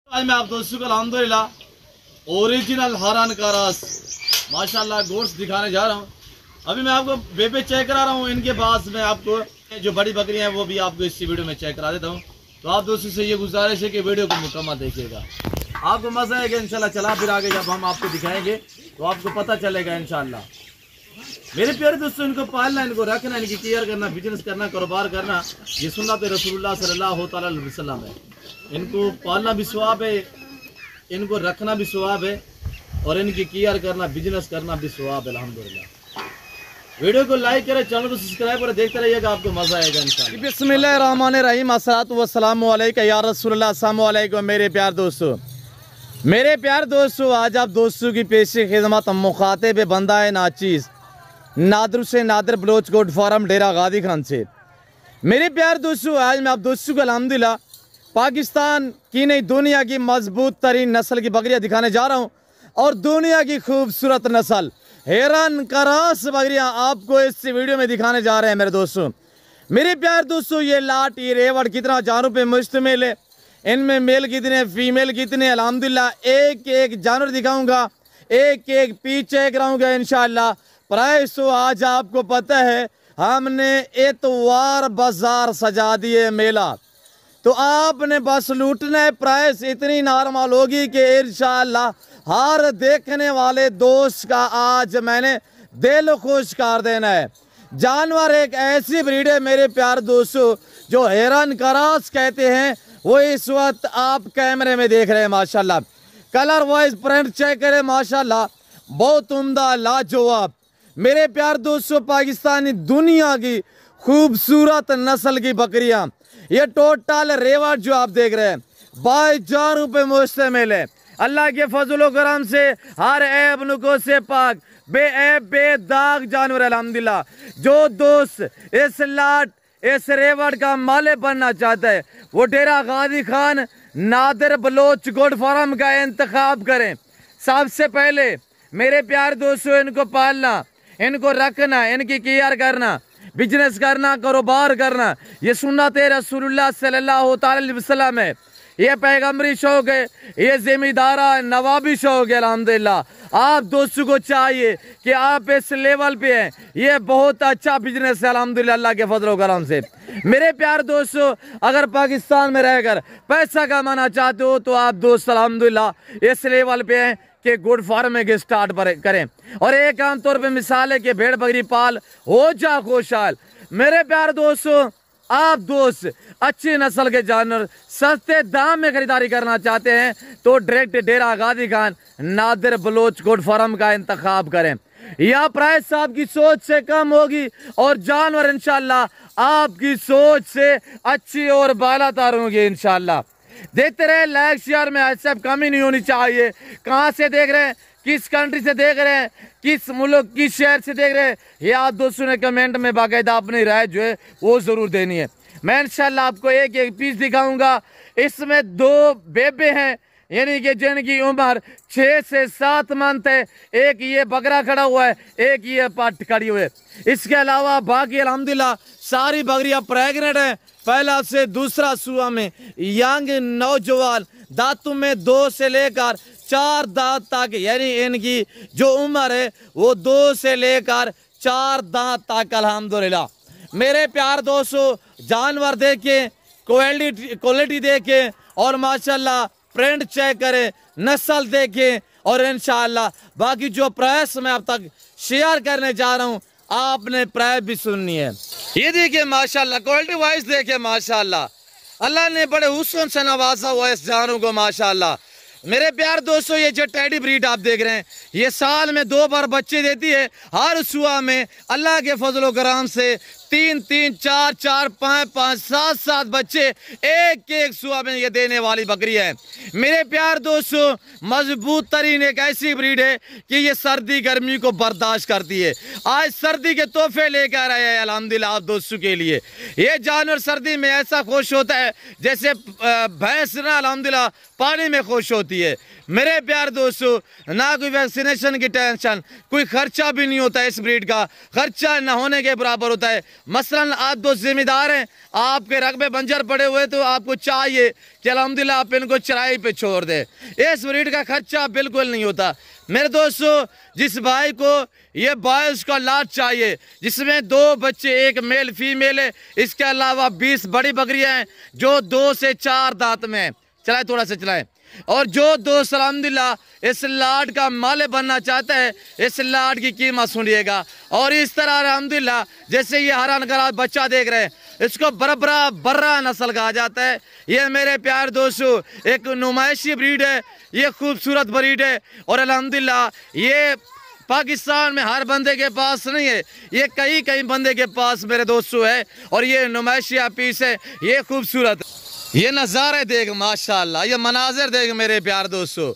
आज मैं आप दोस्तों को अल्हम्दुलिल्लाह ओरिजिनल हरान का रस माशाल्लाह गोश्त दिखाने जा रहा हूँ। अभी मैं आपको बेबे चेक करा रहा हूँ। इनके पास मैं आपको जो बड़ी बकरियाँ हैं वो भी आपको इसी वीडियो में चेक करा देता हूँ। तो आप दोस्तों से ये गुजारिश है कि वीडियो को मुकम्मल देखिएगा, आपको मजा आएगा इंशाल्लाह। चला फिर आगे जब हम आपको दिखाएंगे तो आपको पता चलेगा इंशाल्लाह। मेरे प्यारे दोस्तों, इनको पालना, इनको रखना, इनकी केयर करना, बिजनेस करना, कारोबार करना, ये सुन्नत रसूलुल्लाह सल्लल्लाहु अलैहि वसल्लम है। इनको पालना भी सवाब है, इनको रखना भी सवाब है और इनकी केयर करना, बिजनेस करना भी सवाब है अल्हम्दुलिल्लाह। वीडियो को लाइक करें, चैनल को सब्सक्राइब करें, देखते रहिएगा, आपको मजा आएगा इंशाल्लाह। बिस्मिल्लाहिर्रहमानिर्रहीम, अस्सलातु वस्सलामु अलैका या रसूलल्लाह। अस्सलामु अलैकुम मेरे प्यार दोस्तों, मेरे प्यार दोस्तों, आज आप दोस्तों की पेशी खिदमत मुखातिब बंदा है नाचीज़ नादर से नादर बलोच गोट फार्म डेरा गादी खान से। मेरे प्यार दोस्तों, आज मैं आप दोस्तों को अल्हम्दुलिल्लाह पाकिस्तान की नहीं दुनिया की मजबूत तरीन नस्ल की बकरियां दिखाने जा रहा हूं और दुनिया की खूबसूरत नस्ल हैरान करास बकरियां आपको इस वीडियो में दिखाने जा रहे हैं मेरे दोस्तों। मेरे प्यार दोस्तों, ये लाट, ये रेवड़ कितना जानवर पे मुश्तमिल है, इनमें मेल कितने, फीमेल कितने, अल्हम्दुलिल्लाह एक एक जानवर दिखाऊंगा, एक एक पीस चेक कराऊंगा इंशाल्लाह। प्राइस तो आज आपको पता है, हमने एतवार बाजार सजा दिए मेला, तो आपने बस लूटना है। प्राइस इतनी नॉर्मल होगी कि इंशाअल्लाह हर देखने वाले दोस्त का आज मैंने दिल खुश कर देना है। जानवर एक ऐसी ब्रीड है मेरे प्यार दोस्तों जो हैरान करास कहते हैं, वो इस वक्त आप कैमरे में देख रहे हैं माशाल्लाह। कलर वाइज प्रिंट चेक करें माशाल्लाह, बहुत उम्दा लाजवाब। मेरे प्यार दोस्तों, पाकिस्तानी दुनिया की खूबसूरत नस्ल की बकरियां, ये टोटल रेवड़ जो आप देख रहे हैं 22 रुपये मुश्तमिल है। अल्लाह के फजलो करम से हर ऐब नुको से पाक, बेऐब बेदाग जानवर अल्हम्दुलिल्लाह। जो दोस्त इस लाट, इस रेवड़ का मालिक बनना चाहता है वो डेरा गादी खान नादर बलोच गोट फार्म का इंतखाब करें। सबसे पहले मेरे प्यार दोस्तों, इनको पालना, इनको रखना, इनकी केयर करना, बिजनेस करना, कारोबार करना, ये सुन्नत रसूलुल्लाह सल्लल्लाहु अलैहि वसल्लम है। ये पैगंबरी शौक है, ये जिम्मेदारा नवाबी शौक है अल्हम्दुलिल्लाह। आप दोस्तों को चाहिए कि आप इस लेवल पे हैं, ये बहुत अच्छा बिजनेस है अल्हम्दुलिल्लाह अल्लाह के फजल करम से। मेरे प्यार दोस्तों, अगर पाकिस्तान में रहकर पैसा कमाना चाहते हो तो आप दोस्त अल्हम्दुलिल्लाह इस लेवल पे हैं कि गुड फार्म में स्टार्ट करें। और एक आम तौर पे मिसाल है कि भेड़ बकरी पाल हो जा खुशहाल। मेरे प्यार दोस्तों, आप दोस्त अच्छी नस्ल के जानवर सस्ते दाम में खरीदारी करना चाहते हैं तो डायरेक्ट डेरा गादी खान नादर बलोच गोट फार्म का इंतखाब करें। यह प्राइस आपकी सोच से कम होगी और जानवर इंशाल्लाह आपकी सोच से अच्छी और बालातर होंगे इंशाल्लाह। देखते रहे, लाइक शेयर में ऐसा कमी नहीं होनी चाहिए। कहाँ से देख रहे हैं, किस कंट्री से देख रहे हैं, किस मुल्क, किस शहर से देख रहे हैं, ये आप दोस्तों ने कमेंट में बाकायदा अपनी राय जो है वो जरूर देनी है। मैं इंशाल्लाह आपको एक एक पीस दिखाऊंगा। इसमें 2 बेबे हैं, यानी कि जिनकी उम्र 6 से 7 मंथ है। एक ये बकरा खड़ा हुआ है, एक ये पट खड़ी हुई है। इसके अलावा बाकी अल्हम्दुलिल्लाह सारी बकरियां प्रेग्नेंट हैं, पहला से दूसरा सुआ में यंग नौजवान, दांतों में 2 से लेकर 4 दांत तक, यानी इनकी जो उम्र है वो 2 से लेकर 4 दांत तक अल्हम्दुलिल्लाह। मेरे प्यार दोस्तों, जानवर देखें, क्वालिटी देखें और माशाल्लाह प्रिंट चेक करें, नस्ल देखें और इंशाल्लाह बाकी जो प्राइस मैं अब तक शेयर करने जा रहा हूँ आपने प्राइस भी सुननी है। ये देखिए माशाल्लाह, क्वालिटी वाइज देखिए माशाल्लाह, अल्लाह ने बड़े हुस्न से नवाजा हुआ इस जानवर को माशाल्लाह। मेरे प्यार दोस्तों, ये जो टेडी ब्रीड आप देख रहे हैं ये साल में 2 बार बच्चे देती है। हर सुआ में अल्लाह के फजलो करम से 3-3, 4-4, 5-5, 7-7 बच्चे एक एक सुआ में ये देने वाली बकरी है। मेरे प्यार दोस्तों, मजबूत तरीन एक ऐसी ब्रीड है कि ये सर्दी गर्मी को बर्दाश्त करती है। आज सर्दी के तोहफे लेकर आए हैं अल्हम्दुलिल्लाह आप दोस्तों के लिए। ये जानवर सर्दी में ऐसा खुश होता है जैसे भैंस ना अल्हम्दुलिल्लाह पानी में खुश होती है। मेरे प्यार दोस्तों, ना कोई वैक्सीनेशन की टेंशन, कोई खर्चा भी नहीं होता है। इस ब्रीड का खर्चा न होने के बराबर होता है। मसलन आप दोस्त जिम्मेदार हैं, आपके रकबे बंजर पड़े हुए तो आपको चाहिए कि अल्हम्दुलिल्लाह आप इनको चराई पे छोड़ दें। इस ब्रीड का खर्चा बिल्कुल नहीं होता मेरे दोस्तों। जिस भाई को ये बायस का लाट चाहिए जिसमें 2 बच्चे, एक मेल फीमेल है, इसके अलावा 20 बड़ी बकरियां हैं जो 2 से 4 दांत में हैं। चलाए थोड़ा सा चलाएं। और जो दोस्त अल्हम्दुलिल्लाह इस लाट का माले बनना चाहता है, इस लाट की कीमत सुनिएगा। और इस तरह अल्हम्दुलिल्लाह जैसे ये हरान का आप बच्चा देख रहे हैं, इसको बरबरा बर्रा नस्ल कहा जाता है। ये मेरे प्यार दोस्तों एक नुमाइशी ब्रीड है, ये खूबसूरत ब्रीड है। और अल्हम्दुलिल्लाह ये पाकिस्तान में हर बंदे के पास नहीं है, ये कई कई बंदे के पास मेरे दोस्तों है। और ये नुमाइशी पीस है, ये खूबसूरत, ये नज़ारे देख माशाल्लाह, ये मनाजिर देख मेरे प्यार दोस्तों।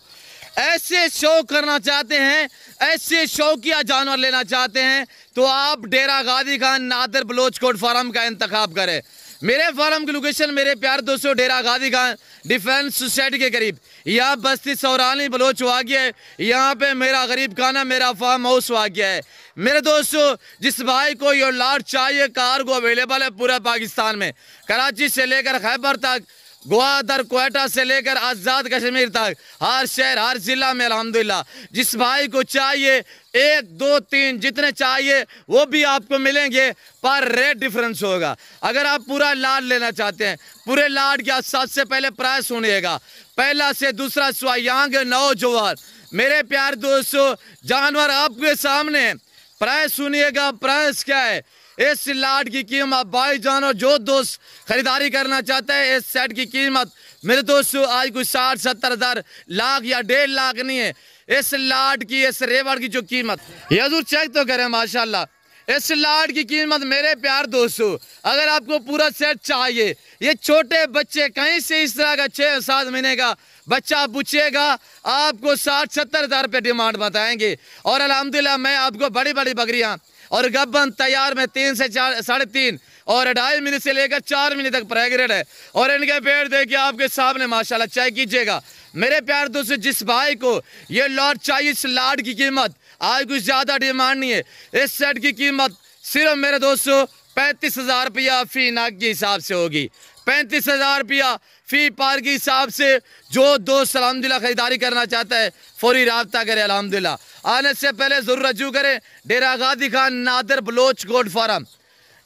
ऐसे शौक करना चाहते हैं, ऐसे शौकिया जानवर लेना चाहते हैं तो आप डेरा गादी खान नादिर बलोच कोट फार्म का इंतखाब करें। मेरे फार्म की लोकेशन मेरे प्यार दोस्तों डेरा गादी खान डिफेंस सोसाइटी के करीब, यहाँ बस्ती सौरानी बलोच वाक़िया है। यहाँ पे मेरा गरीब खाना, मेरा फार्म हाउस वाक़िया है। मेरे दोस्तों जिस भाई को ये लाट चाहिए, कार्गो अवेलेबल है पूरे पाकिस्तान में, कराची से लेकर खैबर तक, ग्वादर क्वेटा से लेकर आज़ाद कश्मीर तक, हर शहर हर ज़िला में अल्हम्दुलिल्लाह। जिस भाई को चाहिए 1 2 3 जितने चाहिए वो भी आपको मिलेंगे, पर रेट डिफरेंस होगा। अगर आप पूरा लाट लेना चाहते हैं, पूरे लाट के सबसे पहले प्राइस सुनिएगा, पहला से दूसरा सुआ यहाँ के नौजवान मेरे प्यार दोस्तों जानवर आपके सामने। प्राइस सुनिएगा, प्राइस क्या है। इस लाट की कीमत भाई जानो जो दोस्त खरीदारी करना चाहता है, इस सेट की कीमत मेरे दोस्तों आज कोई 60-70 हज़ार लाख या 1.5 लाख नहीं है। इस लाट की, इस रेवड़ की जो कीमत, ये हजूर चेक तो करें माशाल्लाह, इस लाट की कीमत मेरे प्यार दोस्तों अगर आपको पूरा सेट चाहिए, ये छोटे बच्चे कहीं से इस तरह का 6-7 महीने का बच्चा पूछेगा आपको 60-70 हज़ार रुपये डिमांड बताएंगे। और अल्हम्दुलिल्लाह मैं आपको बड़ी बड़ी बकरियाँ और गब्बन तैयार में 3 से 4 साढ़े 3 और 2.5 महीने से लेकर 4 महीने तक प्रेग्नेंट है। और इनके पेड़ देखिए आपके सामने माशाल्लाह, चेक कीजिएगा मेरे प्यार दोस्तों। जिस भाई को ये लॉट चाहिए, इस लाट की कीमत आज कुछ ज़्यादा डिमांड नहीं है, इस सेट की कीमत सिर्फ मेरे दोस्तों 35 हज़ार रुपया फी नाक के हिसाब से होगी। 35 हज़ार रुपया फी पार के हिसाब से। जो दोस्त अल्हम्दुलिल्लाह खरीदारी करना चाहता है फौरी रब्ता करे। अल्हम्दुलिल्लाह आने से पहले ज़रूर रजू करें डेरा गादी Khan Nadir Baloch goat farm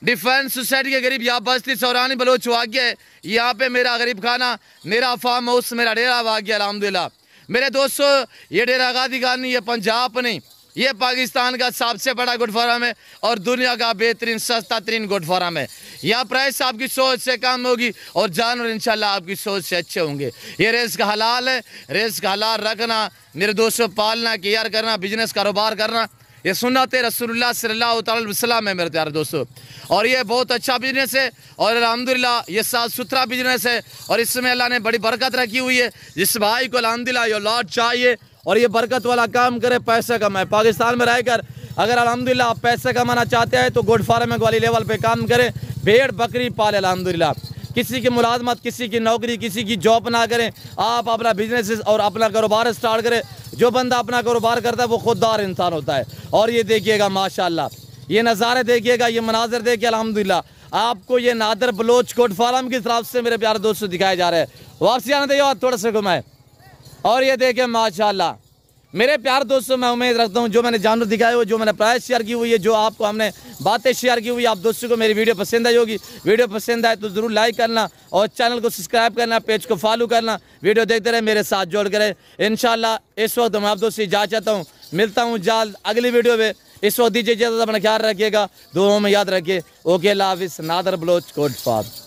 defence society के करीब, यहाँ बस्ती सौरानी बलोच वाक़िया है। यहाँ पे मेरा गरीब खाना, मेरा फार्म हाउस, मेरा डेरा वाक़िया अल्हम्दुलिल्लाह। मेरे दोस्तों ये डेरा गादी खान नहीं, ये पंजाब नहीं, ये पाकिस्तान का सबसे बड़ा गोट फार्म है और दुनिया का बेहतरीन सस्ता तरीन गोट फार्म है। यहाँ प्राइस आपकी सोच से कम होगी और जानवर इंशाल्लाह आपकी सोच से अच्छे होंगे। ये रिस्क हलाल है, रिस्क हलाल रखना मेरे दोस्तों, पालना, केयर करना, बिजनेस कारोबार करना, ये सुन्नत रसूलुल्लाह सल्लल्लाहु अलैहि वसल्लम है मेरे प्यारे दोस्तों। और ये बहुत अच्छा बिजनेस है और अल्हम्दुलिल्लाह ये साफ सुथरा बिजनेस है और इसमें अल्लाह ने बड़ी बरकत रखी हुई है। जिस भाई को अल्हम्दुलिल्लाह ये लॉट चाहिए और ये बरकत वाला काम करे, पैसा कमाए, पाकिस्तान में रहकर अगर अल्हम्दुलिल्लाह आप पैसा कमाना चाहते हैं तो गोट फार्म वाली लेवल पे काम करें, भेड़ बकरी पाले अल्हम्दुलिल्लाह। किसी की मुलाजमत, किसी की नौकरी, किसी की जॉब ना करें, आप अपना बिजनेस और अपना कारोबार स्टार्ट करें। जो बंदा अपना कारोबार करता है वो खुददार इंसान होता है। और ये देखिएगा माशाल्लाह, ये नज़ारे देखिएगा, ये मनाजिर देखिए अल्हम्दुलिल्लाह आपको ये नादिर बलोच कोट फार्म की तरफ से मेरे प्यारे दोस्तों दिखाए जा रहे हैं। वापसी आने दे थोड़ा सा घुमाए और ये देखें माशाल्लाह मेरे प्यार दोस्तों। मैं उम्मीद रखता हूँ जो मैंने जानवर दिखाए हुए, जो मैंने प्राइस शेयर की हुई है, जो आपको हमने बातें शेयर की हुई है, आप दोस्तों को मेरी वीडियो पसंद आई होगी। वीडियो पसंद आए तो ज़रूर लाइक करना और चैनल को सब्सक्राइब करना, पेज को फॉलो करना, वीडियो देखते रहे, मेरे साथ जोड़ कर इंशाल्लाह। इस वक्त मैं आप दोस्तों इजाज़त चाहता हूँ, मिलता हूँ जल्द अगली वीडियो में। इस वक्त दीजिए इजाज़त, अपना ख्याल रखिएगा, दुआओं में याद रखिए। ओके अल्लाह हाफिज़। Nadir Baloch goat farm.